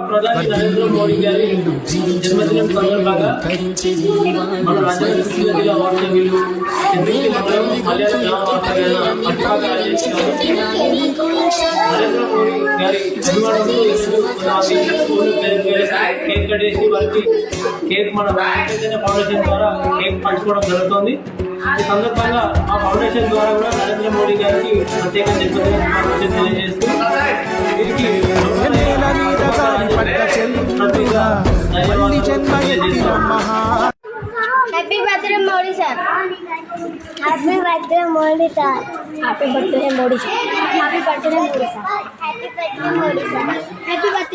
ప్రధాని నరేంద్ర మోడీ గారి జన్మదినం సందర్భంగా మన రాజధాని జిల్లా వాస్తవ్యులు మలయాళ గ్రామ వాస్తవ్యుల నరేంద్ర మోడీ గారి అభిమానులు కేక్ కట్టేసి వారికి కేక్ మన చైతన్య ఫౌండేషన్ ద్వారా కేక్ పంచుకోవడం జరుగుతుంది. ఈ సందర్భంగా ఆ ఫౌండేషన్ ద్వారా కూడా నరేంద్ర మోడీ గారికి ప్రత్యేక జన్మదిన శుభాకాంక్షలు తెలియజేస్తూ వీరికి happy birthday Modi sir. Happy birthday Modi sir. Happy birthday Modi sir. Happy birthday Modi sir. Happy birthday Modi sir. Happy birthday